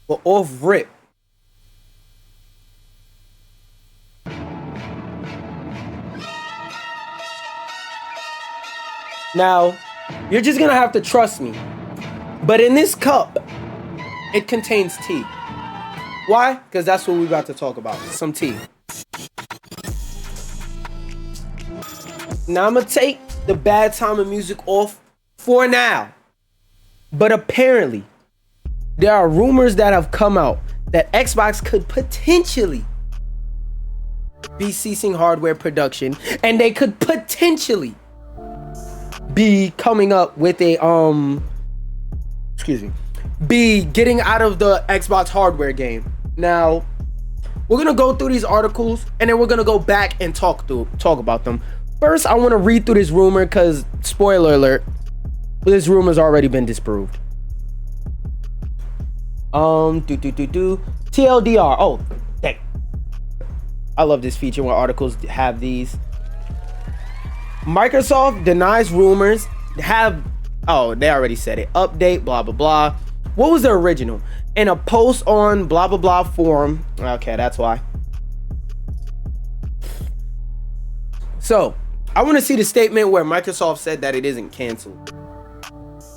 But off rip, now you're just gonna have to trust me. But in this cup, it contains tea. Why? Because that's what we're about to talk about. Some tea. Now I'm gonna take the bad time of music off for now. But apparently, there are rumors that have come out that Xbox could potentially be ceasing hardware production, and they could potentially be coming up with a be getting out of the Xbox hardware game. Now, we're gonna go through these articles and then we're gonna go back and talk about them. First, I want to read through this rumor because, spoiler alert, this rumor's already been disproved. TLDR. Oh, dang. I love this feature when articles have these. Microsoft denies rumors have. Oh, they already said it. Update, blah, blah, blah. What was the original? In a post on blah, blah, blah forum. Okay, that's why. So, I want to see the statement where Microsoft said that it isn't canceled.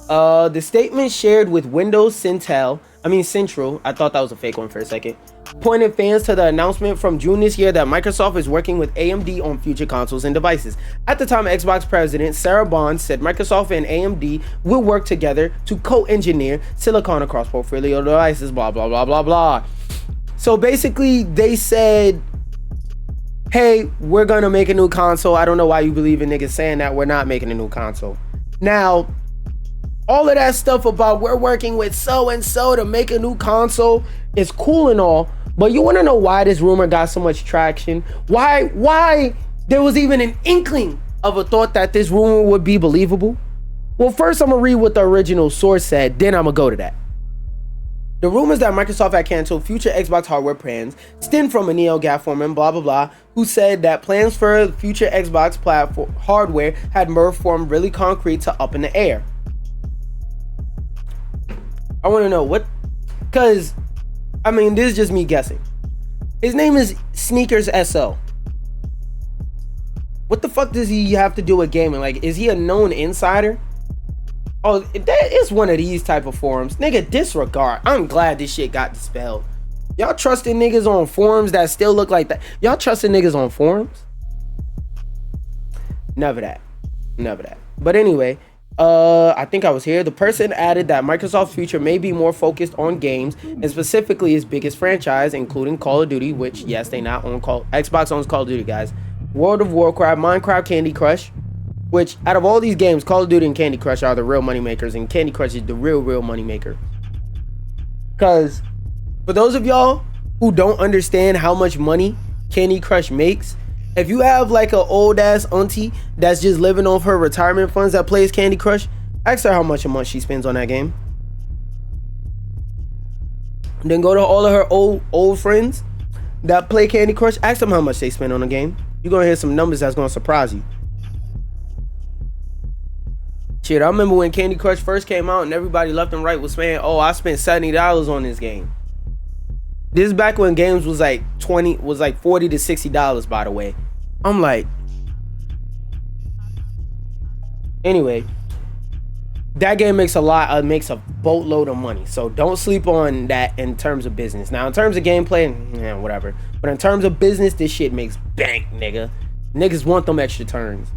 The statement shared with Windows Central, I thought that was a fake one for a second, pointed fans to the announcement from June this year that Microsoft is working with AMD on future consoles and devices. At the time, Xbox president Sarah Bond said Microsoft and AMD will work together to co-engineer silicon across portfolio devices, blah, blah, blah, blah, blah. So basically, they said, hey, we're going to make a new console. I don't know why you believe in niggas saying that. We're not making a new console. Now, all of that stuff about we're working with so-and-so to make a new console is cool and all, but you want to know why this rumor got so much traction? Why there was even an inkling of a thought that this rumor would be believable? Well, first I'm going to read what the original source said, then I'm going to go to that. The rumors that Microsoft had canceled future Xbox hardware plans stem from a NeoGAF foreman, blah, blah, blah, who said that plans for future Xbox platform hardware had formed really concrete to up in the air. I want to know what, because, this is just me guessing. His name is Sneakers SO. What the fuck does he have to do with gaming? Like, is he a known insider? Oh, that is one of these type of forums. Nigga, disregard. I'm glad this shit got dispelled. Y'all trusting niggas on forums that still look like that? Y'all trusting niggas on forums? Never that. But anyway, I think I was here. The person added that Microsoft's future may be more focused on games and specifically its biggest franchise, including Call of Duty, which, yes, they not own Xbox owns Call of Duty, guys. World of Warcraft, Minecraft, Candy Crush, which out of all these games, Call of Duty and Candy Crush are the real money makers, and Candy Crush is the real money maker. Because for those of y'all who don't understand how much money Candy Crush makes, if you have like an old ass auntie that's just living off her retirement funds that plays Candy Crush, ask her how much a month she spends on that game. Then go to all of her old friends that play Candy Crush, ask them how much they spend on the game. You're gonna hear some numbers that's gonna surprise you. Shit, I remember when Candy Crush first came out and everybody left and right was saying, oh, I spent $70 on this game. This is back when games was like $40 to $60, by the way. I'm like, anyway, that game makes a boatload of money. So don't sleep on that in terms of business. Now, in terms of gameplay, whatever. But in terms of business, this shit makes bank, nigga. Niggas want them extra turns.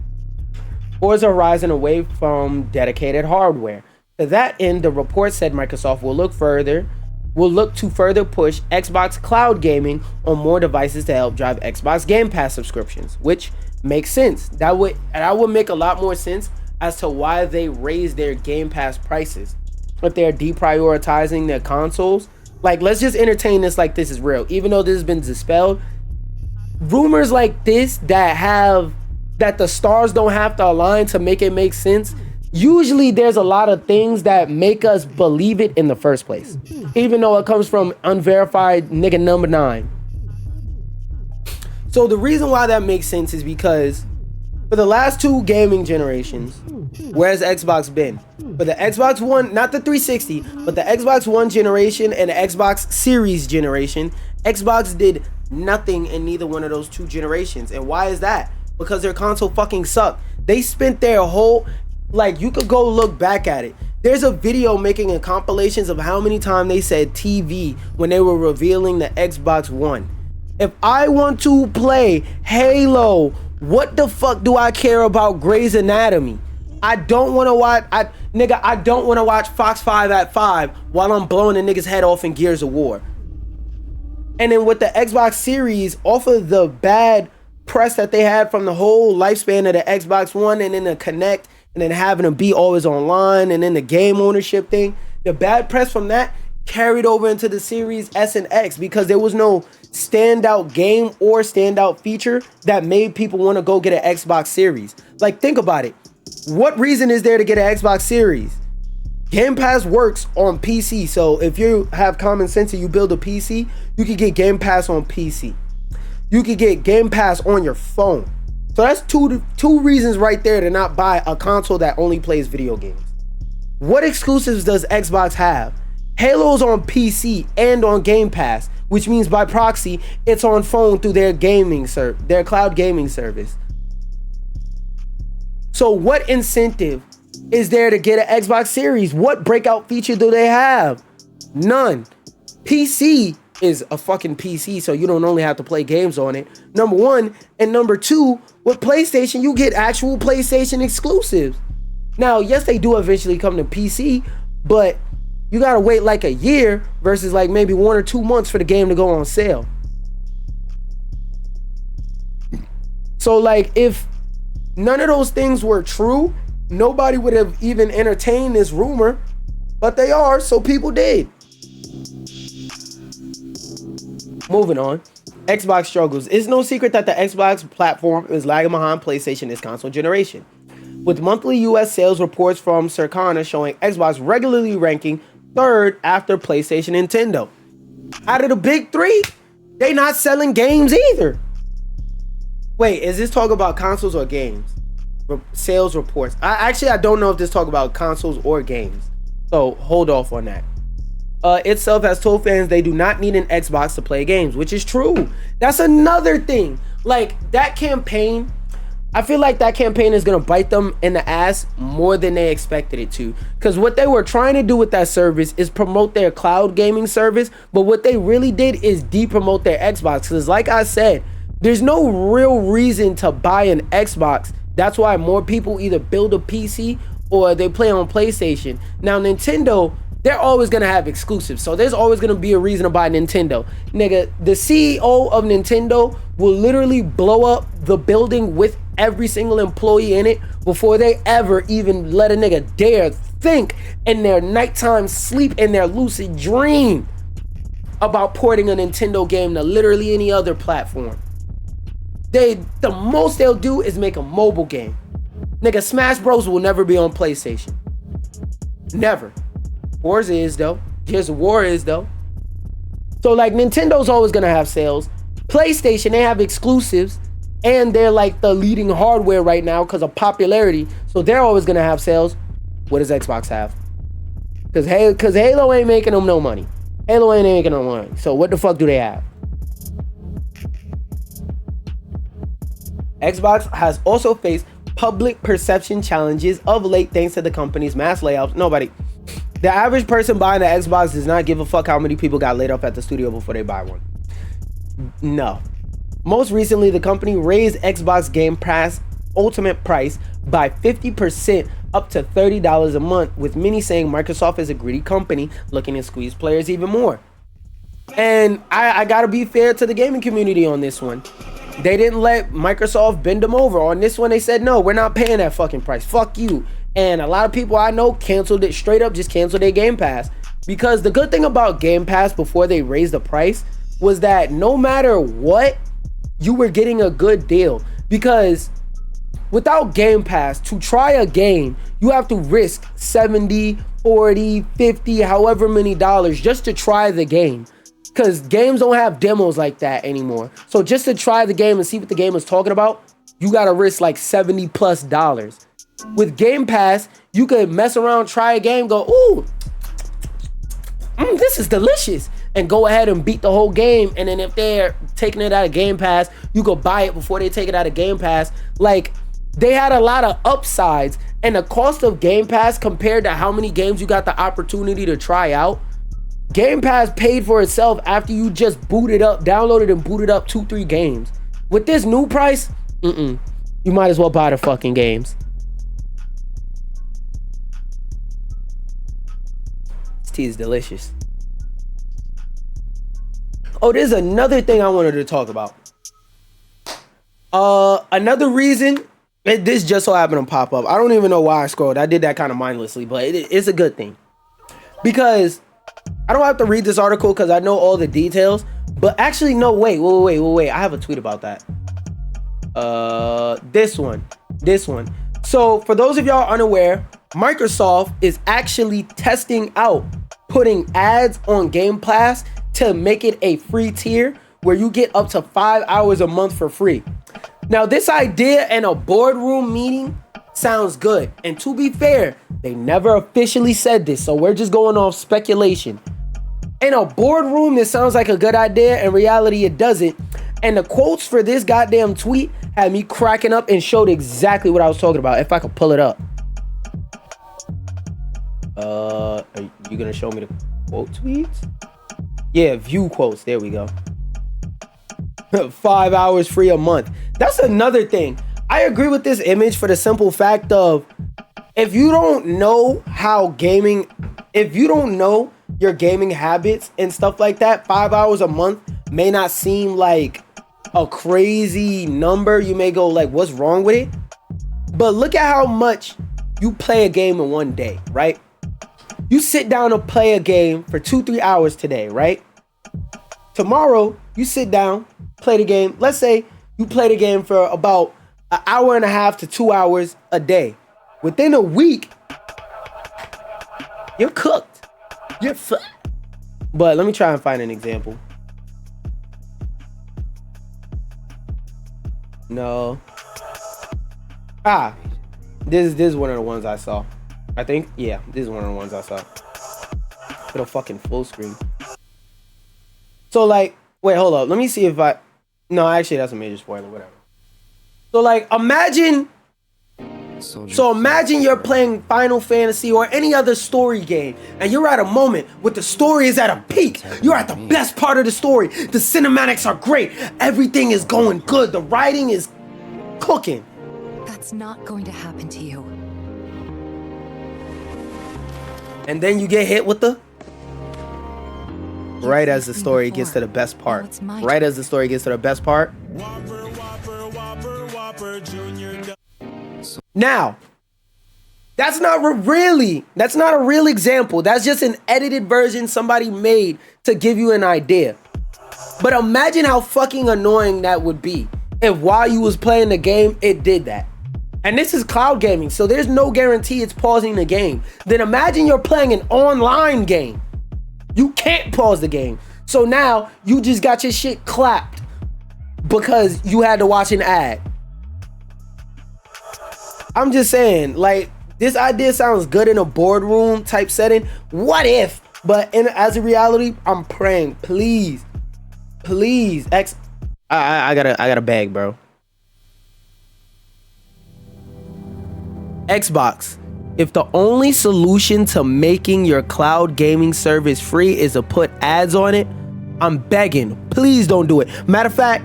Forza Horizon away from dedicated hardware. To that end, the report said Microsoft will look to further push Xbox cloud gaming on more devices to help drive Xbox Game Pass subscriptions, which makes sense. That would make a lot more sense as to why they raised their Game Pass prices. If they're deprioritizing their consoles, like, let's just entertain this like this is real. Even though this has been dispelled, rumors like this that the stars don't have to align to make it make sense, usually there's a lot of things that make us believe it in the first place, even though it comes from unverified nigga number 9. So the reason why that makes sense is because For the last 2 gaming generations, where's Xbox been? For the Xbox One, not the 360, but the Xbox One generation and the Xbox Series generation, Xbox did nothing in neither one of those 2 generations. And why is that? Because their console fucking sucked. They spent their whole, like, you could go look back at it. There's a video making a compilations of how many times they said TV when they were revealing the Xbox One. If I want to play Halo, what the fuck do I care about Grey's Anatomy? I don't want to watch, I don't want to watch Fox 5 at 5 while I'm blowing a nigga's head off in Gears of War. And then with the Xbox Series, off of the bad press that they had from the whole lifespan of the Xbox One, and then the Kinect, and then having to be always online, and then the game ownership thing, the bad press from that carried over into the Series S and X because there was no standout game or standout feature that made people want to go get an Xbox Series. Like, think about it. What reason is there to get an Xbox Series? Game Pass works on PC, so if you have common sense and you build a PC, you can get Game Pass on PC. You can get Game Pass on your phone. So that's two reasons right there to not buy a console that only plays video games. What exclusives does Xbox have? Halo's on PC and on Game Pass, which means by proxy, it's on phone through their their cloud gaming service. So what incentive is there to get an Xbox Series? What breakout feature do they have? None. PC is a fucking PC, so you don't only have to play games on it. Number one. And number two, with PlayStation, you get actual PlayStation exclusives. Now, yes, they do eventually come to PC, but you gotta wait like a year versus like maybe 1 or 2 months for the game to go on sale. So like, if none of those things were true, nobody would have even entertained this rumor, but they are, so people did. Moving on, Xbox struggles. It's no secret that the Xbox platform is lagging behind PlayStation this console generation, with monthly US sales reports from Circana showing Xbox regularly ranking 3rd after PlayStation and Nintendo. Out of the big 3, they not selling games either. Wait, is this talk about consoles or games? Sales reports. I don't know if this talk about consoles or games, so hold off on that. Itself has told fans they do not need an Xbox to play games, which is true. That's another thing. Like, that campaign, I feel like that campaign is gonna bite them in the ass more than they expected it to. Because what they were trying to do with that service is promote their cloud gaming service, but what they really did is de-promote their Xbox. Because like I said, there's no real reason to buy an Xbox. That's why more people either build a PC or they play on PlayStation. Now, Nintendo, they're always gonna have exclusives, so there's always gonna be a reason to buy Nintendo. Nigga, the CEO of Nintendo will literally blow up the building with every single employee in it before they ever even let a nigga dare think in their nighttime sleep, in their lucid dream, about porting a Nintendo game to literally any other platform. The most they'll do is make a mobile game. Nigga, Smash Bros will never be on PlayStation. Never. Forza is though. Gears of War is though. So like, Nintendo's always gonna have sales. PlayStation, they have exclusives, and they're like the leading hardware right now because of popularity. So they're always gonna have sales. What does Xbox have? Because Halo ain't making them no money. Halo ain't making no money. So what the fuck do they have? Xbox has also faced public perception challenges of late thanks to the company's mass layoffs. The average person buying the Xbox does not give a fuck how many people got laid off at the studio before they buy one. No. Most recently, the company raised Xbox Game Pass Ultimate price by 50% up to $30 a month, with many saying Microsoft is a greedy company looking to squeeze players even more. And I gotta be fair to the gaming community on this one. They didn't let Microsoft bend them over. On this one, they said, no, we're not paying that fucking price. Fuck you. And a lot of people I know canceled it straight up, just canceled their Game Pass. Because the good thing about Game Pass before they raised the price was that no matter what, you were getting a good deal. Because without Game Pass, to try a game, you have to risk 70, 40, 50, however many dollars just to try the game. Because games don't have demos like that anymore. So just to try the game and see what the game is talking about, you gotta risk like $70+ With Game Pass, you could mess around, try a game, go, ooh, this is delicious, and go ahead and beat the whole game. And then if they're taking it out of Game Pass, you could buy it before they take it out of Game Pass. Like, they had a lot of upsides, and the cost of Game Pass compared to how many games you got the opportunity to try out, Game Pass paid for itself after you just downloaded and booted up 2-3 games. With this new price, you might as well buy the fucking games. This tea is delicious. Oh, there's another thing I wanted to talk about. Another reason, this just so happened to pop up. I don't even know why I scrolled. I did that kind of mindlessly, but it's a good thing. Because I don't have to read this article because I know all the details. But actually, no, wait. I have a tweet about that. This one. So for those of y'all unaware, Microsoft is actually testing out putting ads on Game Pass to make it a free tier where you get up to 5 hours a month for free. Now, this idea in a boardroom meeting sounds good. And to be fair, they never officially said this, so we're just going off speculation. In a boardroom, this sounds like a good idea. In reality, it doesn't. And the quotes for this goddamn tweet had me cracking up and showed exactly what I was talking about. If I could pull it up. Are you gonna show me the quote tweets? Yeah, view quotes. There we go. 5 hours free a month. That's another thing. I agree with this image for the simple fact of, if you don't know your gaming habits and stuff like that, 5 hours a month may not seem like a crazy number. You may go like, what's wrong with it? But look at how much you play a game in one day, right? You sit down and play a game for 2-3 hours today, right? Tomorrow, you sit down, play the game. Let's say you play the game for about an hour and a half to 2 hours a day. Within a week, you're cooked. You're fucked. But let me try and find an example. No. This is one of the ones I saw. I think, yeah, this is one of the ones I saw. Put a fucking full screen. So like, wait, hold up. Let me see if no, actually that's a major spoiler, whatever. So like, imagine you're playing Final Fantasy or any other story game, and you're at a moment where the story is at a peak. You're at the best part of the story. The cinematics are great. Everything is going good. The writing is cooking. That's not going to happen to you. And then you get hit with the right as the story gets to the best part. Right as the story gets to the best part. Now, that's not a real example. That's just an edited version somebody made to give you an idea. But imagine how fucking annoying that would be if while you was playing the game, it did that. And this is cloud gaming, so there's no guarantee it's pausing the game. Then imagine you're playing an online game. You can't pause the game. So now you just got your shit clapped because you had to watch an ad. I'm just saying, like, this idea sounds good in a boardroom type setting. What if? But as a reality, I'm praying, please, I got a bag, bro. Xbox, if the only solution to making your cloud gaming service free is to put ads on it, I'm begging, please don't do it. Matter of fact,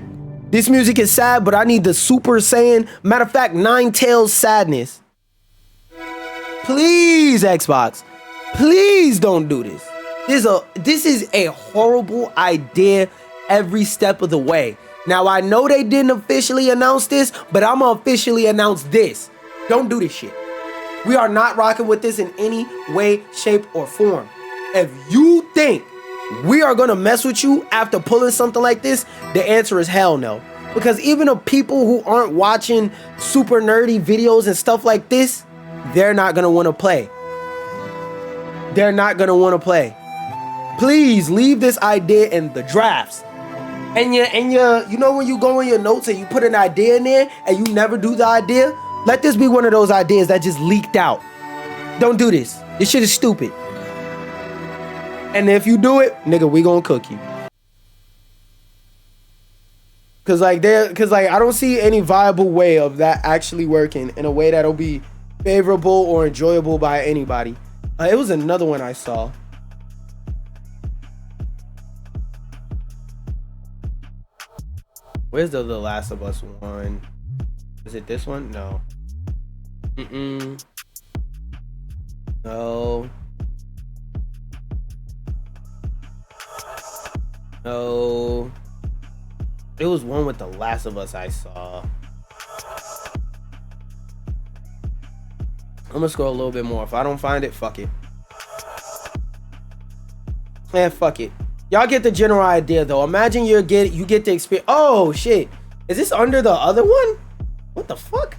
this music is sad, but I need the Super Saiyan, matter of fact, Nine Tails sadness. Please, Xbox, please don't do this. This is a horrible idea every step of the way. Now, I know they didn't officially announce this, but I'm gonna officially announce this. Don't do this shit. We are not rocking with this in any way, shape, or form. If you think we are gonna mess with you after pulling something like this, the answer is hell no. Because even the people who aren't watching super nerdy videos and stuff like this, they're not gonna wanna play. They're not gonna wanna play. Please leave this idea in the drafts. and you know when you go in your notes and you put an idea in there and you never do the idea, let this be one of those ideas that just leaked out. Don't do this. This shit is stupid. And if you do it, nigga, we gonna cook you. Cause like I don't see any viable way of that actually working in a way that'll be favorable or enjoyable by anybody. It was another one I saw. Where's the Last of Us one? Is it this one? No. No. No. It was one with The Last of Us I saw. I'm gonna scroll a little bit more. If I don't find it, fuck it. Man, fuck it. Y'all get the general idea though. Imagine you get the experience. Oh shit. Is this under the other one? What the fuck?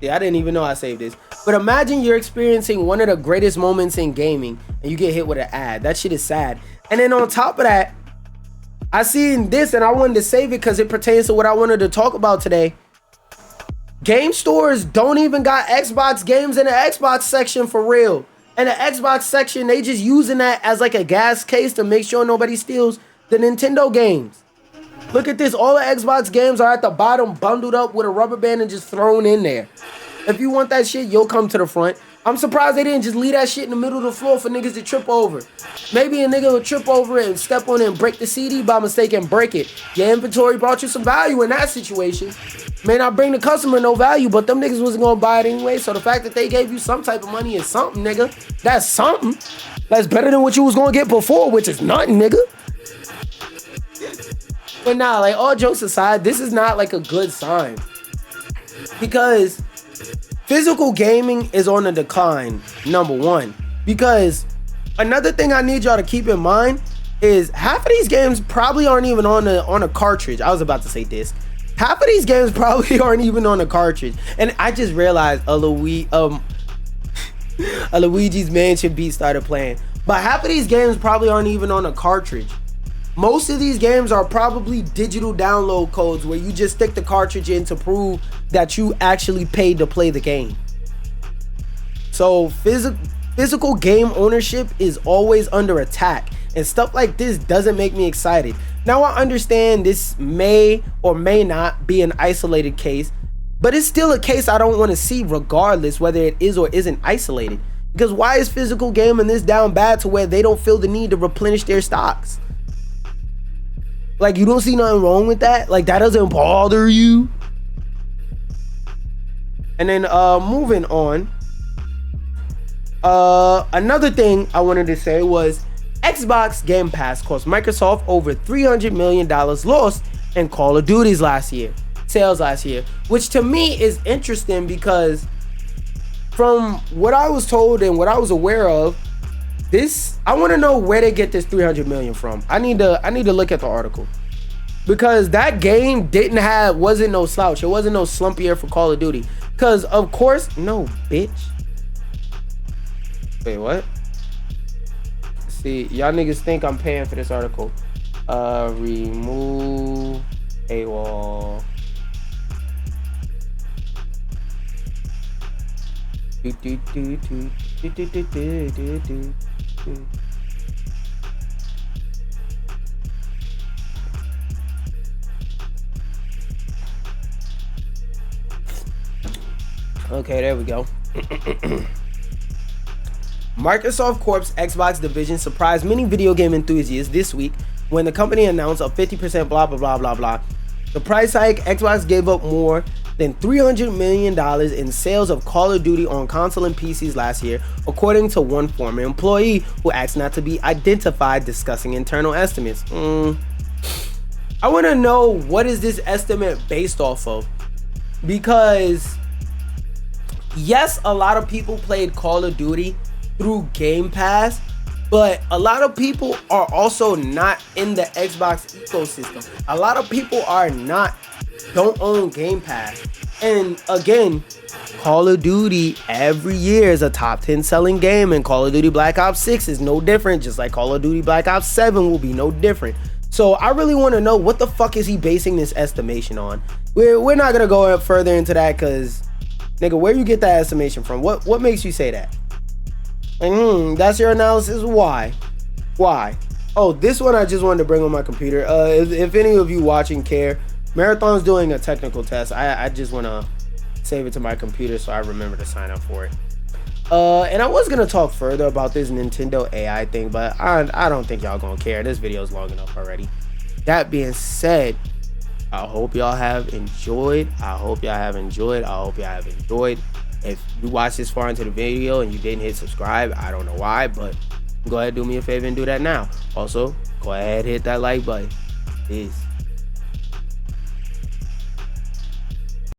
Yeah, I didn't even know I saved this. But imagine you're experiencing one of the greatest moments in gaming and you get hit with an ad. That shit is sad. And then on top of that, I seen this and I wanted to save it because it pertains to what I wanted to talk about today. Game stores don't even got Xbox games in the Xbox section for real. And the Xbox section, they just using that as like a gas case to make sure nobody steals the Nintendo games. Look at this. All the Xbox games are at the bottom, bundled up with a rubber band and just thrown in there. If you want that shit, you'll come to the front. I'm surprised they didn't just leave that shit in the middle of the floor for niggas to trip over. Maybe a nigga would trip over it and step on it and break the CD by mistake and break it. Your inventory brought you some value in that situation. May not bring the customer no value, but them niggas wasn't gonna buy it anyway. So the fact that they gave you some type of money is something, nigga. That's something. That's better than what you was gonna get before, which is nothing, nigga. But nah, like all jokes aside, this is not like a good sign. Because physical gaming is on the decline, number one. Because another thing I need y'all to keep in mind is half of these games probably aren't even on a cartridge. I was about to say disc. Half of these games probably aren't even on a cartridge. And I just realized a Luigi's Mansion beat started playing. But half of these games probably aren't even on a cartridge. Most of these games are probably digital download codes where you just stick the cartridge in to prove that you actually paid to play the game. So physical game ownership is always under attack, and stuff like this doesn't make me excited. Now I understand this may or may not be an isolated case, but it's still a case I don't want to see regardless whether it is or isn't isolated. Because why is physical gaming this down bad to where they don't feel the need to replenish their stocks? Like, you don't see nothing wrong with that? Like, that doesn't bother you? And then moving on, another thing I wanted to say was Xbox Game Pass cost Microsoft over $300 million lost in Call of Duty's sales last year, which to me is interesting because from what I was told and what I was aware of, I want to know where they get this 300 million from. I need to look at the article, because that game wasn't no slouch. It wasn't no slump year for Call of Duty. Cause of course, no bitch. Wait, what? See, y'all niggas think I'm paying for this article. Remove AWOL. Okay, there we go. Microsoft Corp's Xbox division surprised many video game enthusiasts this week when the company announced a 50% blah blah blah blah blah. The price hike, Xbox gave up more than $300 million in sales of Call of Duty on console and PCs last year, according to one former employee who asked not to be identified discussing internal estimates. I want to know, what is this estimate based off of? Because yes, a lot of people played Call of Duty through Game Pass, but a lot of people are also not in the Xbox ecosystem. A lot of people don't own Game Pass. And again, Call of Duty every year is a top 10 selling game, and Call of Duty Black Ops 6 is no different, just like Call of Duty Black Ops 7 will be no different. So I really want to know what the fuck is he basing this estimation on. We're not gonna go further into that because, nigga, where you get that estimation from? What makes you say that? That's your analysis. Why? Oh, this one I just wanted to bring on my computer. If any of you watching care, Marathon's doing a technical test. I just want to save it to my computer so I remember to sign up for it. And I was gonna talk further about this Nintendo AI thing, but I don't think y'all gonna care. This video is long enough already. That being said, I hope y'all have enjoyed. If you watched this far into the video and you didn't hit subscribe, I don't know why, but go ahead, do me a favor and do that now. Also, go ahead, hit that like button. Peace.